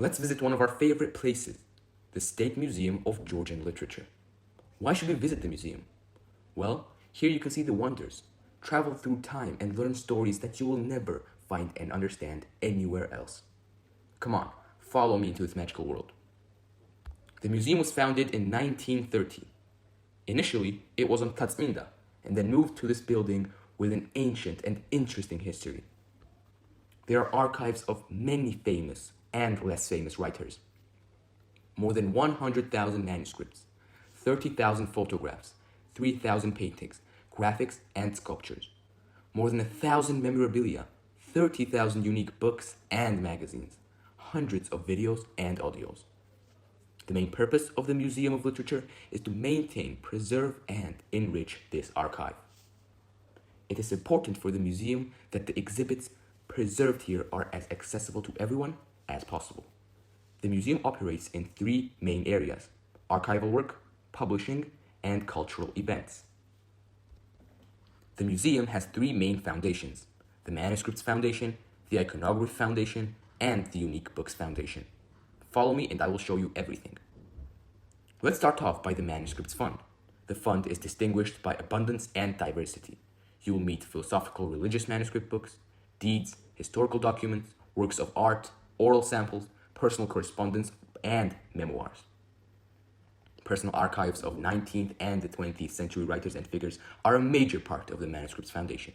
Let's visit one of our favorite places, the State Museum of Georgian Literature. Why should we visit the museum? Well, here you can see the wonders, travel through time and learn stories that you will never find and understand anywhere else. Come on, follow me into its magical world. The museum was founded in 1930. Initially, it was on Tatsminda, and then moved to this building with an ancient and interesting history. There are archives of many famous and less famous writers. More than 100,000 manuscripts, 30,000 photographs, 3,000 paintings, graphics, and sculptures. More than 1,000 memorabilia, 30,000 unique books and magazines, hundreds of videos and audios. The main purpose of the Museum of Literature is to maintain, preserve, and enrich this archive. It is important for the museum that the exhibits preserved here are as accessible to everyone as possible. The museum operates in three main areas: archival work, publishing, and cultural events. The museum has three main foundations: the Manuscripts Foundation, the Iconography Foundation, and the Unique Books Foundation. Follow me and I will show you everything. Let's start off by the Manuscripts Fund. The fund is distinguished by abundance and diversity. You will meet philosophical religious manuscript books, deeds, historical documents, works of art, oral samples, personal correspondence, and memoirs. Personal archives of 19th and the 20th century writers and figures are a major part of the Manuscripts Foundation.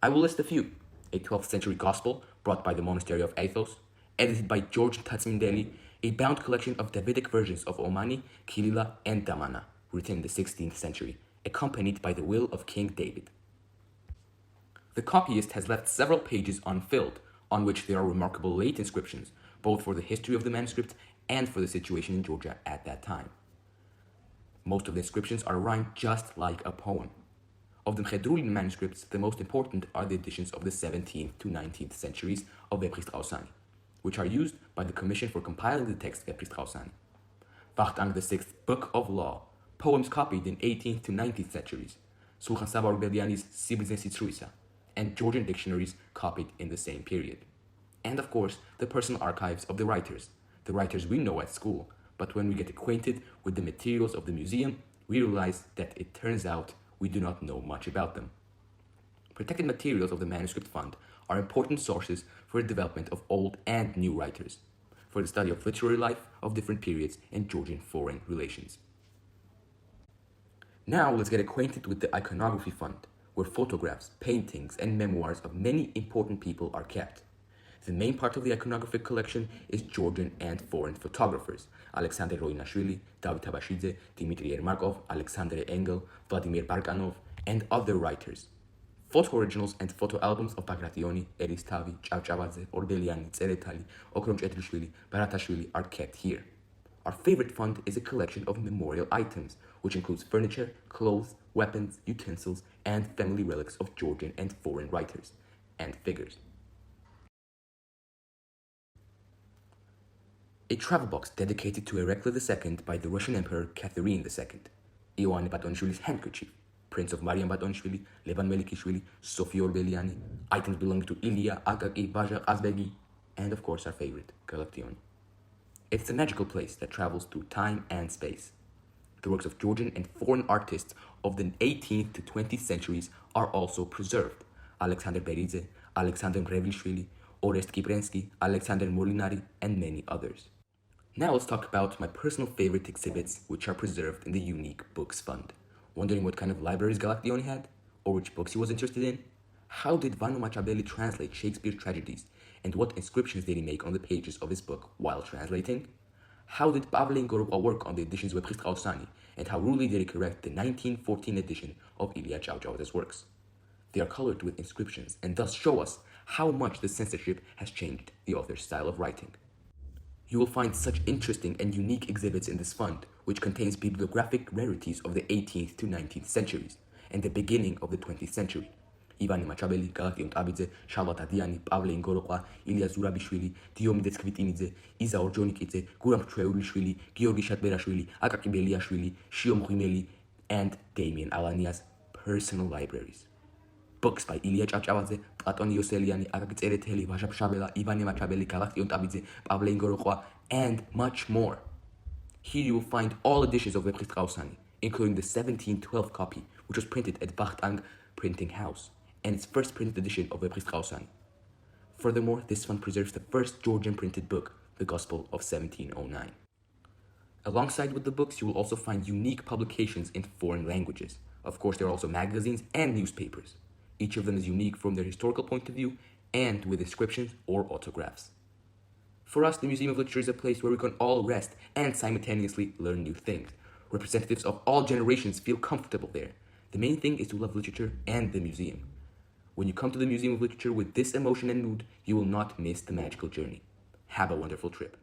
I will list a few: a 12th century gospel brought by the monastery of Athos, edited by George Tatsmindeli, a bound collection of Davidic versions of Omani, Kilila, and Damana, written in the 16th century, accompanied by the will of King David. The copyist has left several pages unfilled, on which there are remarkable late inscriptions, both for the history of the manuscript and for the situation in Georgia at that time. Most of the inscriptions are rhymed just like a poem. Of the Mchedrulin manuscripts, the most important are the editions of the 17th to 19th centuries of Vepri Straussani, which are used by the Commission for compiling the text Vepri Straussani. Vachtang the Sixth Book of Law, poems copied in 18th to 19th centuries, Sulhan Sabar Beliani's Sibrizne Sitruisa, and Georgian dictionaries copied in the same period. And of course, the personal archives of the writers we know at school, but when we get acquainted with the materials of the museum, we realize that it turns out we do not know much about them. Protected materials of the Manuscript Fund are important sources for the development of old and new writers, for the study of literary life of different periods and Georgian foreign relations. Now let's get acquainted with the Iconography Fund, where photographs, paintings, and memoirs of many important people are kept. The main part of the iconographic collection is Georgian and foreign photographers: Alexander Roinashvili, David Tabashidze, Dmitry Yermakov, Alexander Engel, Vladimir Barkanov, and other writers. Photo originals and photo albums of Bagrationi, Eristavi, Chavchavadze, Orbeliani, Tseretali, Okrom Chetrishvili, Baratashvili are kept here. Our favorite fund is a collection of memorial items, which includes furniture, clothes, weapons, utensils, and family relics of Georgian and foreign writers and figures. A travel box dedicated to Erekle II by the Russian Emperor Catherine II, Ioane Batonishvili's handkerchief, prints of Mariam Batonishvili, Levan Melikishvili, Sofia Orbeliani, items belonging to Ilya, Akaki, Baja, Azbegi, and of course our favorite, Galaktioni. It's a magical place that travels through time and space. The works of Georgian and foreign artists of the 18th to 20th centuries are also preserved: Alexander Beridze, Alexander Mrevlishvili, Orest Kiprensky, Alexander Molinari, and many others. Now let's talk about my personal favorite exhibits which are preserved in the Unique Books Fund. Wondering what kind of libraries Galaktioni had? Or which books he was interested in? How did Vanu Machabeli translate Shakespeare's tragedies? And what inscriptions did he make on the pages of his book while translating? How did Pavle Ingorova work on the editions of Vepri Straussani? And how rudely did he correct the 1914 edition of Ilya Chavchavadze's works? They are colored with inscriptions and thus show us how much the censorship has changed the author's style of writing. You will find such interesting and unique exhibits in this fund, which contains bibliographic rarities of the 18th to 19th centuries and the beginning of the 20th century. Ivani Machabeli, Galaktion Tabidze, Shalvat Adiani, Pavle Ingorova, Ilya Zurabishvili, Diomides Kvitinidze, Iza Orjonikidze, Guram Chveulishvili, Georgi Shatberashvili, Akaki Beliashvili, Shiom Khimeli, and Damien Alania's personal libraries. books by Ilya Ჭავჭავაძე, Platon Ioseliani, Akaki Tsereteli, Vazhab Shabela, Ivane Machabeli, Galaktion Tabidze, Pavle Ingoroqua, and much more. Here you will find all editions of Webkhiz Qausani, including the 1712 copy, which was printed at Vachtank Printing House, and its first printed edition of Webkhiz Qausani. Furthermore, this one preserves the first Georgian printed book, the Gospel of 1709. Alongside with the books, you will also find unique publications in foreign languages. Of course, there are also magazines and newspapers. Each of them is unique from their historical point of view and with descriptions or autographs. For us, the Museum of Literature is a place where we can all rest and simultaneously learn new things. Representatives of all generations feel comfortable there. The main thing is to love literature and the museum. When you come to the Museum of Literature with this emotion and mood, you will not miss the magical journey. Have a wonderful trip.